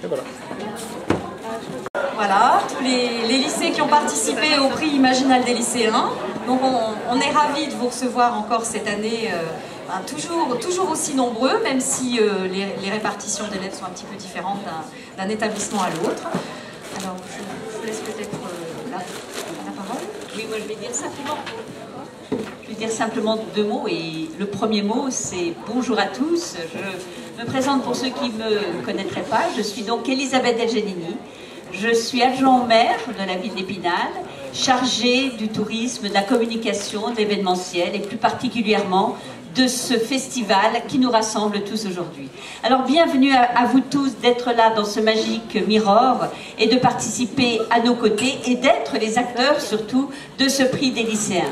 Et voilà. Voilà, tous les lycées qui ont participé au prix Imaginal des lycéens. Donc on est ravis de vous recevoir encore cette année, toujours aussi nombreux, même si les répartitions d'élèves sont un petit peu différentes d'un établissement à l'autre. Alors je vous laisse peut-être la parole. Oui, moi je vais dire simplement deux mots, et le premier mot c'est bonjour à tous. Je me présente pour ceux qui ne me connaîtraient pas. Je suis donc Elisabeth Delgenini. Je suis adjoint au maire de la ville d'Épinal, chargée du tourisme, de la communication, de l'événementiel et plus particulièrement de ce festival qui nous rassemble tous aujourd'hui. Alors bienvenue à vous tous d'être là dans ce magique Mirror et de participer à nos côtés et d'être les acteurs surtout de ce prix des lycéens.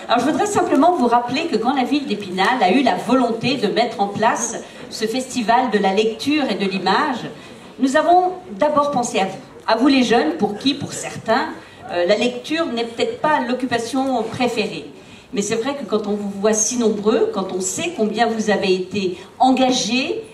Alors je voudrais simplement vous rappeler que quand la ville d'Épinal a eu la volonté de mettre en place ce festival de la lecture et de l'image, nous avons d'abord pensé à vous les jeunes, pour qui, pour certains, la lecture n'est peut-être pas l'occupation préférée. Mais c'est vrai que quand on vous voit si nombreux, quand on sait combien vous avez été engagés,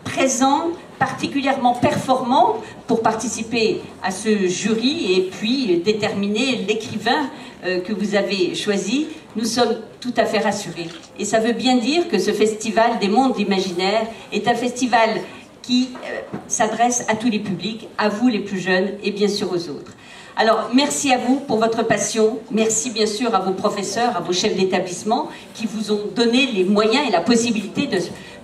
présents, particulièrement performants pour participer à ce jury et puis déterminer l'écrivain que vous avez choisi, nous sommes tout à fait rassurés. Et ça veut bien dire que ce festival des mondes imaginaires est un festival qui s'adresse à tous les publics, à vous les plus jeunes et bien sûr aux autres. Alors merci à vous pour votre passion, merci bien sûr à vos professeurs, à vos chefs d'établissement qui vous ont donné les moyens et la possibilité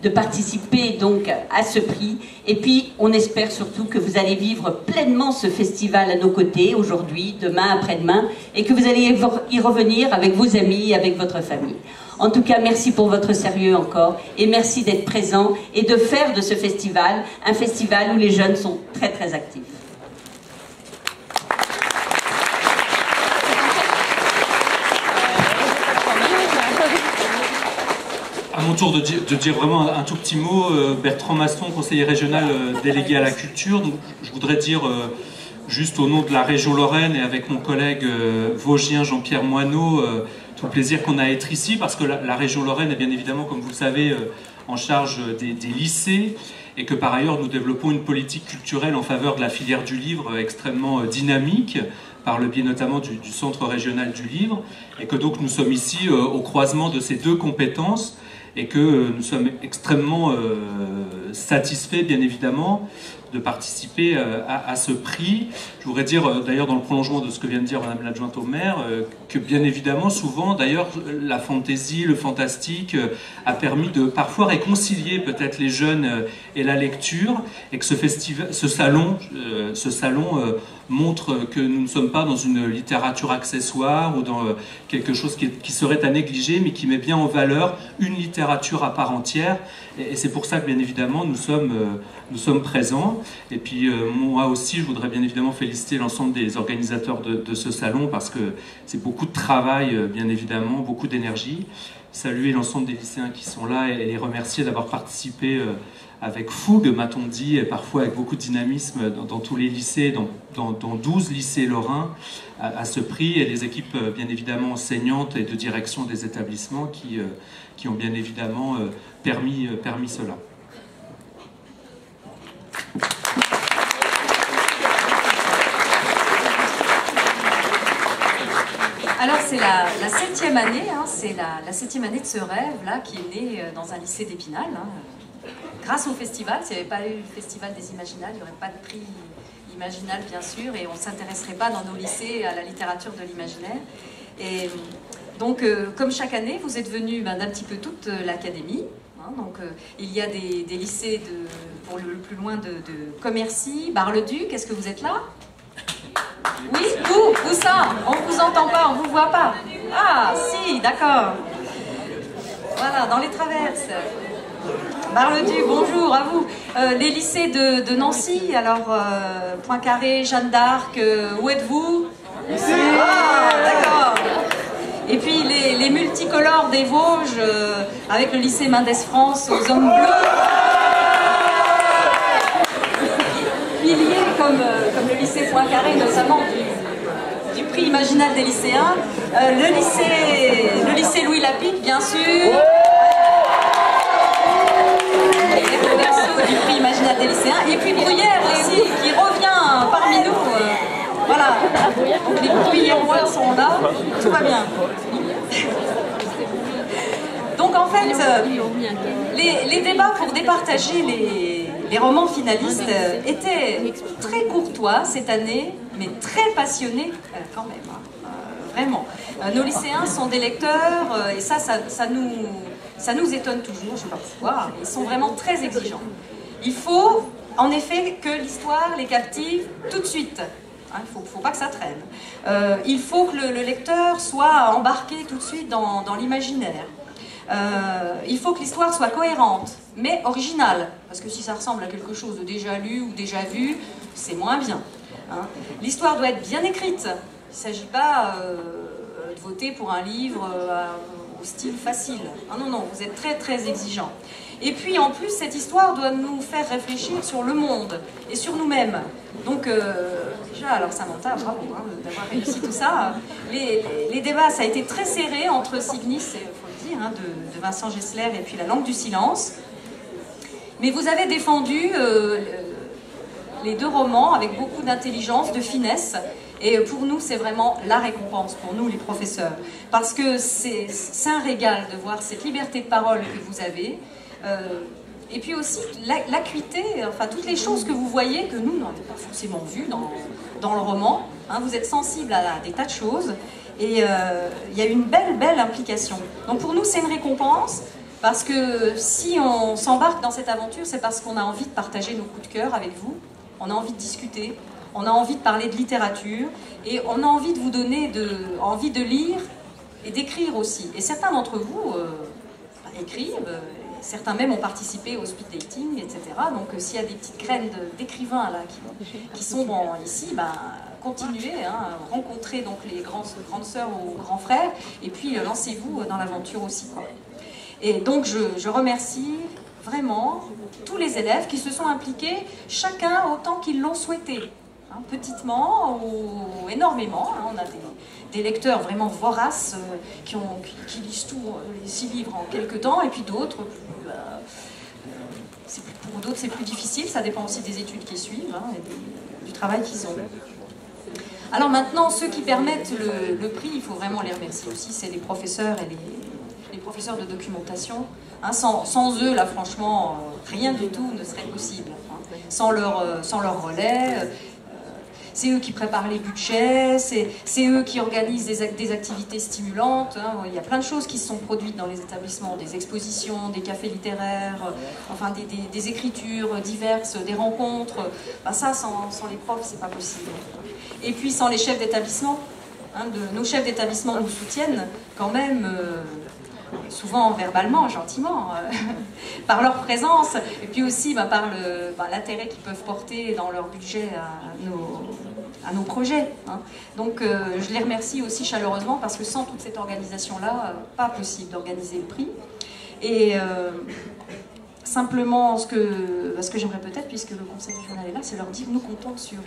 de participer donc à ce prix. Et puis on espère surtout que vous allez vivre pleinement ce festival à nos côtés aujourd'hui, demain, après-demain, et que vous allez y revenir avec vos amis, avec votre famille. En tout cas, merci pour votre sérieux encore et merci d'être présent et de faire de ce festival un festival où les jeunes sont très très actifs. À mon tour de dire vraiment un tout petit mot, Bertrand Maston, conseiller régional délégué à la culture. Donc, je voudrais dire juste au nom de la région Lorraine et avec mon collègue vosgien Jean-Pierre Moineau, tout le plaisir qu'on a à être ici, parce que la région Lorraine est bien évidemment, comme vous le savez, en charge des lycées, et que par ailleurs nous développons une politique culturelle en faveur de la filière du livre extrêmement dynamique, par le biais notamment du Centre régional du livre, et que donc nous sommes ici au croisement de ces deux compétences, et que nous sommes extrêmement satisfaits, bien évidemment, de participer à ce prix. Je voudrais dire, d'ailleurs, dans le prolongement de ce que vient de dire Madame l'adjointe au maire, que bien évidemment, souvent, d'ailleurs, la fantaisie, le fantastique a permis de parfois réconcilier peut-être les jeunes et la lecture, et que ce salon montre que nous ne sommes pas dans une littérature accessoire ou dans quelque chose qui serait à négliger, mais qui met bien en valeur une littérature à part entière. Et c'est pour ça que, bien évidemment, nous sommes présents. Et puis, moi aussi, je voudrais bien évidemment féliciter l'ensemble des organisateurs de ce salon, parce que c'est beaucoup de travail, bien évidemment, beaucoup d'énergie. Saluer l'ensemble des lycéens qui sont là et les remercier d'avoir participé avec fougue, m'a-t-on dit, et parfois avec beaucoup de dynamisme dans tous les lycées, dans 12 lycées lorrains, à ce prix, et les équipes bien évidemment enseignantes et de direction des établissements qui ont bien évidemment permis cela. Alors c'est la 7e année, hein, c'est la 7e année de ce rêve-là qui est né dans un lycée d'Épinal. Hein. Grâce au festival, s'il n'y avait pas eu le festival des Imaginales, il n'y aurait pas de prix Imaginal bien sûr, et on ne s'intéresserait pas dans nos lycées à la littérature de l'imaginaire. Et donc comme chaque année, vous êtes venus d'un petit peu toute l'académie. Hein, donc il y a des lycées pour le plus loin de Commercy, Bar-le-Duc. Est-ce que vous êtes là? Oui, où ça? On ne vous entend pas, on ne vous voit pas. Ah, si, d'accord. Voilà, dans les traverses. Bar-le-Duc, bonjour à vous. Les lycées de Nancy, alors Poincaré, Jeanne d'Arc, où êtes-vous? Ici. Ah, d'accord. Et puis les multicolores des Vosges, avec le lycée Mendès-France aux Hommes Bleus. Pilier comme le lycée Poincaré, notamment du prix Imaginal des lycéens. Le lycée Louis Lapique, bien sûr. Et les professeurs du prix Imaginal des lycéens. Et puis Bruyère aussi, qui revient parmi nous. Voilà, les Bruyérois sont là, tout va bien. Donc en fait, les débats pour départager les romans finalistes étaient très courtois cette année, mais très passionnés quand même, hein, vraiment. Nos lycéens sont des lecteurs et ça nous étonne toujours, je ne sais pas pourquoi, ils sont vraiment très exigeants. Il faut en effet que l'histoire les captive tout de suite. Il ne faut pas que ça traîne. Il faut que le lecteur soit embarqué tout de suite dans l'imaginaire. Il faut que l'histoire soit cohérente, mais originale. Parce que si ça ressemble à quelque chose de déjà lu ou déjà vu, c'est moins bien. Hein. L'histoire doit être bien écrite. Il ne s'agit pas de voter pour un livre au style facile. Ah non, non, vous êtes très très exigeant. Et puis en plus, cette histoire doit nous faire réfléchir sur le monde et sur nous-mêmes. Donc déjà, alors Samantha, bravo hein, d'avoir réussi tout ça. Les débats, ça a été très serré entre Signis, il faut le dire, hein, de Vincent Gessler et puis La langue du silence. Mais vous avez défendu les deux romans avec beaucoup d'intelligence, de finesse. Et pour nous, c'est vraiment la récompense, pour nous les professeurs. Parce que c'est un régal de voir cette liberté de parole que vous avez. Et puis aussi l'acuité, enfin toutes les choses que vous voyez que nous n'avons pas forcément vues dans le roman. Hein, vous êtes sensible à des tas de choses et il y a une belle implication. Donc pour nous c'est une récompense parce que si on s'embarque dans cette aventure, c'est parce qu'on a envie de partager nos coups de cœur avec vous, on a envie de discuter, on a envie de parler de littérature et on a envie de vous donner envie de lire et d'écrire aussi. Et certains d'entre vous écrivent. Certains même ont participé au speed dating, etc. Donc s'il y a des petites graines d'écrivains là qui sont ici, continuez, hein, rencontrez donc les grandes sœurs ou grands frères, et puis lancez-vous dans l'aventure aussi, quoi. Et donc je remercie vraiment tous les élèves qui se sont impliqués, chacun autant qu'ils l'ont souhaité. Hein, petitement ou énormément. Hein, on a des lecteurs vraiment voraces qui lisent tous les 6 livres en quelques temps, et puis d'autres, pour d'autres c'est plus difficile, ça dépend aussi des études qui suivent hein, et du travail qu'ils ont. Alors maintenant, ceux qui permettent le prix, il faut vraiment les remercier aussi, c'est les professeurs et les professeurs de documentation. Hein, sans eux, là franchement, rien du tout ne serait possible. Hein, sans leur relais. C'est eux qui préparent les budgets, c'est eux qui organisent des activités stimulantes. Hein. Il y a plein de choses qui se sont produites dans les établissements, des expositions, des cafés littéraires, enfin des écritures diverses, des rencontres. Ça, sans les profs, c'est pas possible. Et puis sans les chefs d'établissement. Hein, nos chefs d'établissement nous soutiennent quand même, souvent verbalement, gentiment, par leur présence, et puis aussi par l'intérêt qu'ils peuvent porter dans leur budget à nos projets. Hein. Donc je les remercie aussi chaleureusement parce que sans toute cette organisation-là, pas possible d'organiser le prix. Et simplement, ce que j'aimerais peut-être, puisque le conseil régional est là, c'est leur dire nous comptons sur,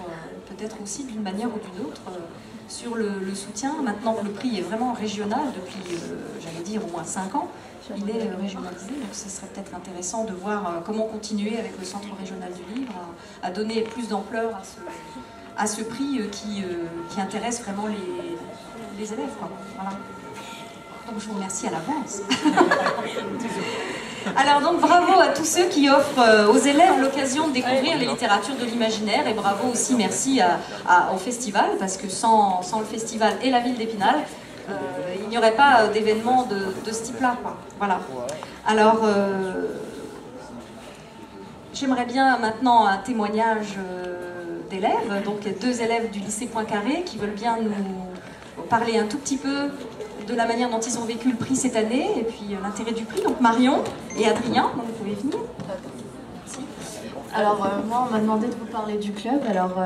peut-être aussi d'une manière ou d'une autre, sur le soutien. Maintenant que le prix est vraiment régional depuis, j'allais dire, au moins 5 ans, il est régionalisé, donc ce serait peut-être intéressant de voir comment continuer avec le Centre régional du livre à donner plus d'ampleur à ce prix qui intéresse vraiment les élèves, quoi. Voilà. Donc je vous remercie à l'avance. Alors donc bravo à tous ceux qui offrent aux élèves l'occasion de découvrir les littératures de l'imaginaire, et bravo aussi, merci au festival, parce que sans le festival et la ville d'Épinal, il n'y aurait pas d'événement de ce type-là. Voilà. Alors j'aimerais bien maintenant un témoignage d'élèves, donc 2 élèves du lycée Poincaré qui veulent bien nous parler un tout petit peu de la manière dont ils ont vécu le prix cette année et puis l'intérêt du prix. Donc Marion et Adrien, donc vous pouvez venir. Merci. Alors moi on m'a demandé de vous parler du club. Alors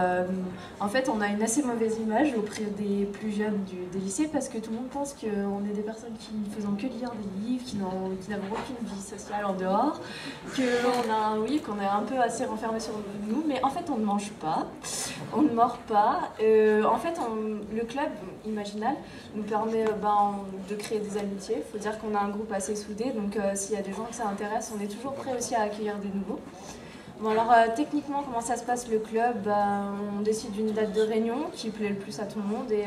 en fait on a une assez mauvaise image auprès des plus jeunes des lycées parce que tout le monde pense qu'on est des personnes qui ne faisons que lire des livres, qui n'avons aucune vie sociale en dehors, qu'on est un peu assez renfermé sur nous, mais en fait on ne mange pas, on ne mord pas. En fait le club Imaginal nous permet de créer des amitiés. Il faut dire qu'on a un groupe assez soudé, donc s'il y a des gens que ça intéresse, on est toujours prêt aussi à accueillir des nouveaux. Bon alors techniquement comment ça se passe le club, on décide d'une date de réunion qui plaît le plus à tout le monde et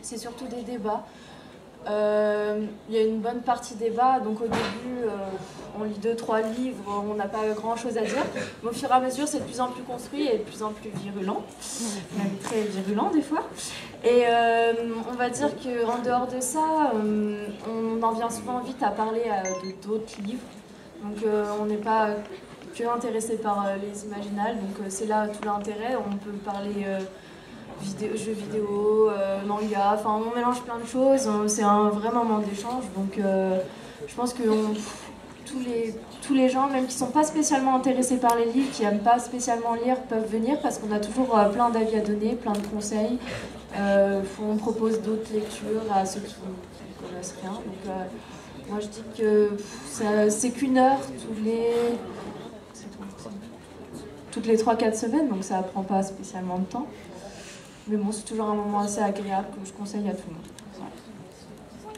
c'est surtout des débats. Il y a une bonne partie débat, donc au début on lit 2-3 livres, on n'a pas grand chose à dire, mais au fur et à mesure c'est de plus en plus construit et de plus en plus virulent, même très virulent des fois. Et on va dire qu'en dehors de ça, on en vient souvent vite à parler de d'autres livres, donc on n'est pas que intéressé par les imaginales, donc c'est là tout l'intérêt. On peut parler jeux vidéo, manga, enfin on mélange plein de choses, c'est un vrai moment d'échange, donc je pense que tous les gens, même qui ne sont pas spécialement intéressés par les livres, qui n'aiment pas spécialement lire, peuvent venir parce qu'on a toujours plein d'avis à donner, plein de conseils. On propose d'autres lectures à ceux qui ne connaissent rien, donc moi je dis que c'est qu'une heure toutes les 3-4 semaines, donc ça ne prend pas spécialement de temps. Mais bon, c'est toujours un moment assez agréable que je conseille à tout le monde. Ouais.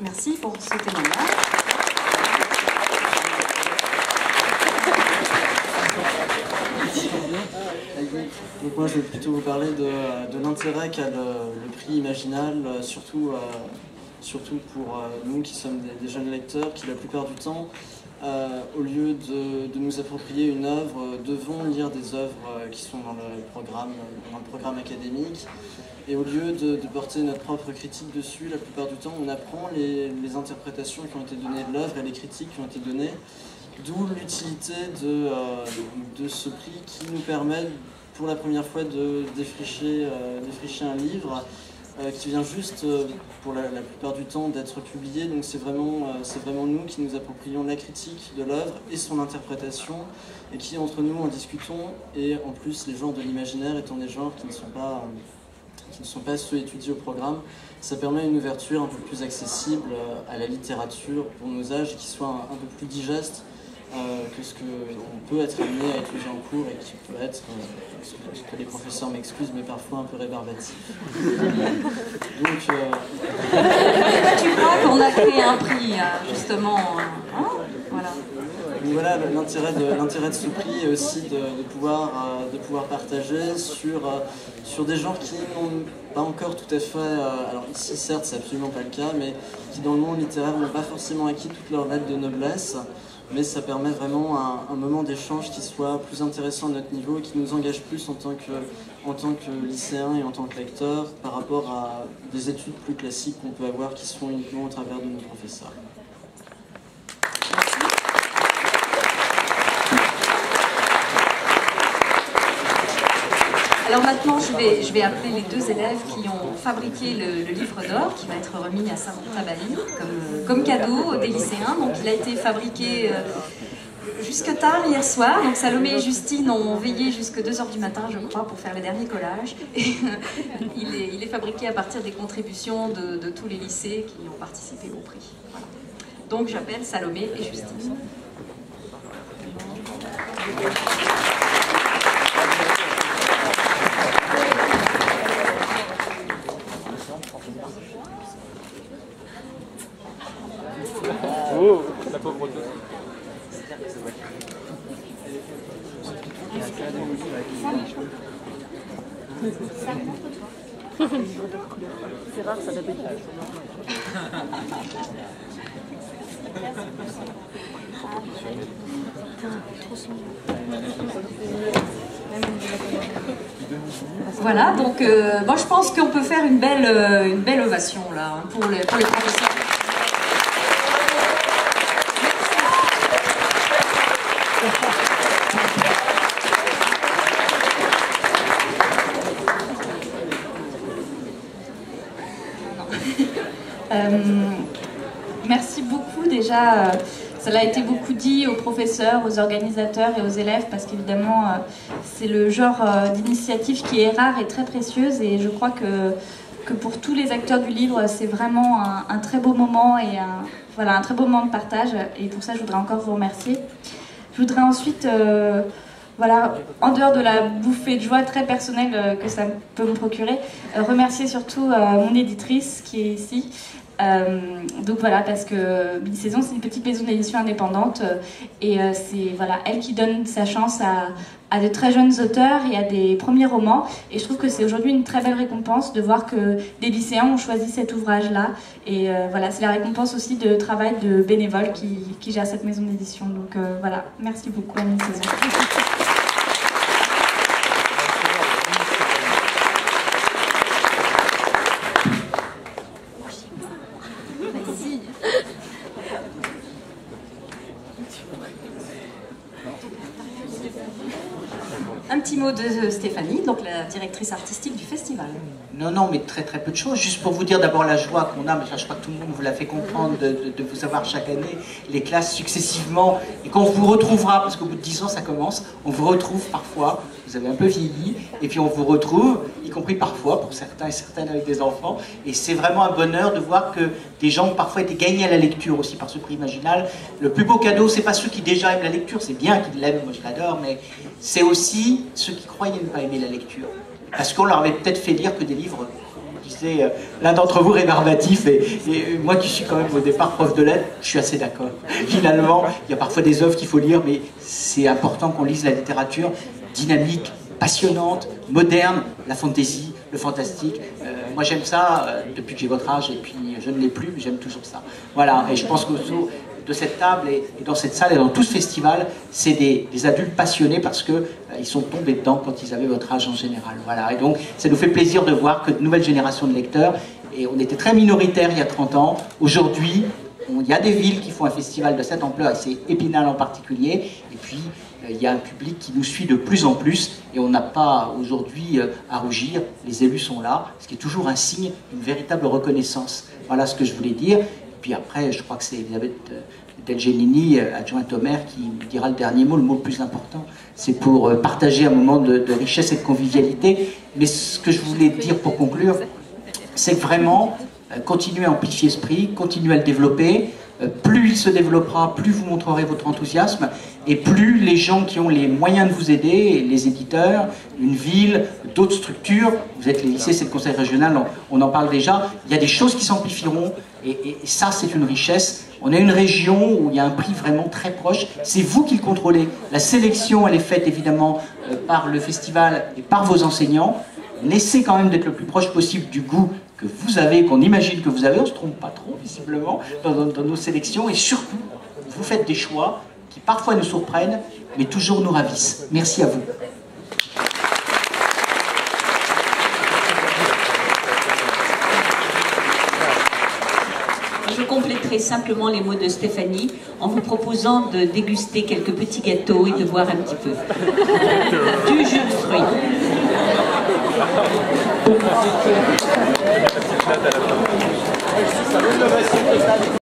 Merci pour ce témoignage. Donc moi je vais plutôt vous parler de l'intérêt qu'a le prix Imaginal, surtout pour nous qui sommes des jeunes lecteurs qui la plupart du temps, au lieu de nous approprier une œuvre, devons lire des œuvres qui sont dans le programme académique. Et au lieu de porter notre propre critique dessus, la plupart du temps on apprend les interprétations qui ont été données de l'œuvre et les critiques qui ont été données. D'où l'utilité de ce prix qui nous permet pour la première fois de défricher un livre qui vient juste pour la plupart du temps d'être publié. Donc c'est vraiment nous qui nous approprions la critique de l'œuvre et son interprétation et qui entre nous en discutons. Et en plus les genres de l'imaginaire étant des genres qui ne sont pas ceux étudiés au programme, ça permet une ouverture un peu plus accessible à la littérature pour nos âges et qui soit un peu plus digeste que ce qu'on peut être amené à étudier en cours et qui peut être, que les professeurs m'excusent, mais parfois un peu rébarbatif. Donc, tu crois qu'on a créé un prix, justement, hein, voilà. Donc voilà, l'intérêt de ce prix est aussi de pouvoir partager sur des genres qui n'ont pas encore tout à fait, alors ici certes c'est absolument pas le cas, mais qui dans le monde littéraire n'ont pas forcément acquis toute leur lettre de noblesse. Mais ça permet vraiment un moment d'échange qui soit plus intéressant à notre niveau et qui nous engage plus en tant que lycéens et en tant que lecteurs par rapport à des études plus classiques qu'on peut avoir qui se font uniquement au travers de nos professeurs. Alors maintenant, je vais appeler les deux élèves qui ont fabriqué le livre d'or qui va être remis à Saint-Montabali comme cadeau des lycéens. Donc il a été fabriqué jusque tard hier soir. Donc Salomé et Justine ont veillé jusque 2h du matin, je crois, pour faire le dernier collage. Et il est fabriqué à partir des contributions de tous les lycées qui ont participé au prix. Voilà. Donc j'appelle Salomé et Justine. Oh, la pauvre auto. C'est rare ça d'habitude. Voilà, donc moi je pense qu'on peut faire une belle ovation là pour les professeurs. Merci beaucoup déjà, ça a été beaucoup dit aux professeurs, aux organisateurs et aux élèves parce qu'évidemment c'est le genre d'initiative qui est rare et très précieuse et je crois que pour tous les acteurs du livre c'est vraiment un très beau moment et un très beau moment de partage et pour ça je voudrais encore vous remercier. Je voudrais ensuite voilà, en dehors de la bouffée de joie très personnelle que ça peut me procurer, remercier surtout mon éditrice qui est ici, Donc voilà, parce que Mi-Saison, c'est une petite maison d'édition indépendante et c'est voilà, elle qui donne sa chance à de très jeunes auteurs et à des premiers romans. Et je trouve que c'est aujourd'hui une très belle récompense de voir que des lycéens ont choisi cet ouvrage-là. Et voilà, c'est la récompense aussi de travail de bénévoles qui gèrent cette maison d'édition. Donc voilà, merci beaucoup à Mi-Saison. Un petit mot de Stéphanie, donc la directrice artistique du festival. Non, mais très peu de choses. Juste pour vous dire d'abord la joie qu'on a, mais je crois que tout le monde vous l'a fait comprendre, de vous avoir chaque année, les classes successivement, et qu'on vous retrouvera, parce qu'au bout de 10 ans ça commence, on vous retrouve parfois, vous avez un peu vieilli, et puis on vous retrouve, y compris parfois, pour certains et certaines avec des enfants, et c'est vraiment un bonheur de voir que des gens ont parfois été gagnés à la lecture aussi par ce prix Imaginal. Le plus beau cadeau, c'est pas ceux qui déjà aiment la lecture, c'est bien qu'ils l'aiment, moi je l'adore, mais c'est aussi ceux qui croyaient ne pas aimer la lecture. Parce qu'on leur avait peut-être fait lire que des livres, disait l'un d'entre vous rébarbatif, et moi qui suis quand même au départ prof de lettres, je suis assez d'accord. Finalement, il y a parfois des œuvres qu'il faut lire, mais c'est important qu'on lise la littérature dynamique, passionnante, moderne, la fantaisie, le fantastique. Moi j'aime ça depuis que j'ai votre âge, et puis je ne l'ai plus, mais j'aime toujours ça. Voilà, et je pense qu'autour de cette table et dans cette salle et dans tout ce festival, c'est des adultes passionnés parce que ils sont tombés dedans quand ils avaient votre âge en général. Voilà, et donc ça nous fait plaisir de voir que de nouvelles générations de lecteurs, et on était très minoritaires il y a 30 ans, aujourd'hui il y a des villes qui font un festival de cette ampleur, et c'est Épinal en particulier, et puis il y a un public qui nous suit de plus en plus, et on n'a pas aujourd'hui à rougir, les élus sont là, ce qui est toujours un signe d'une véritable reconnaissance. Voilà ce que je voulais dire. Puis après, je crois que c'est Elisabeth Delgenini, adjointe au maire, qui dira le dernier mot, le mot le plus important. C'est pour partager un moment de richesse et de convivialité. Mais ce que je voulais dire pour conclure, c'est vraiment continuer à amplifier ce prix, continuer à le développer. Plus il se développera, plus vous montrerez votre enthousiasme, et plus les gens qui ont les moyens de vous aider, les éditeurs, une ville, d'autres structures, vous êtes les lycées, c'est le conseil régional, on en parle déjà, il y a des choses qui s'amplifieront, et ça c'est une richesse. On a une région où il y a un prix vraiment très proche, c'est vous qui le contrôlez. La sélection elle est faite évidemment par le festival et par vos enseignants. Laissez quand même d'être le plus proche possible du goût que vous avez, qu'on imagine que vous avez, on ne se trompe pas trop visiblement dans nos sélections, et surtout, vous faites des choix qui parfois nous surprennent, mais toujours nous ravissent. Merci à vous. Je compléterai simplement les mots de Stéphanie en vous proposant de déguster quelques petits gâteaux et de boire un petit peu du jus de fruits.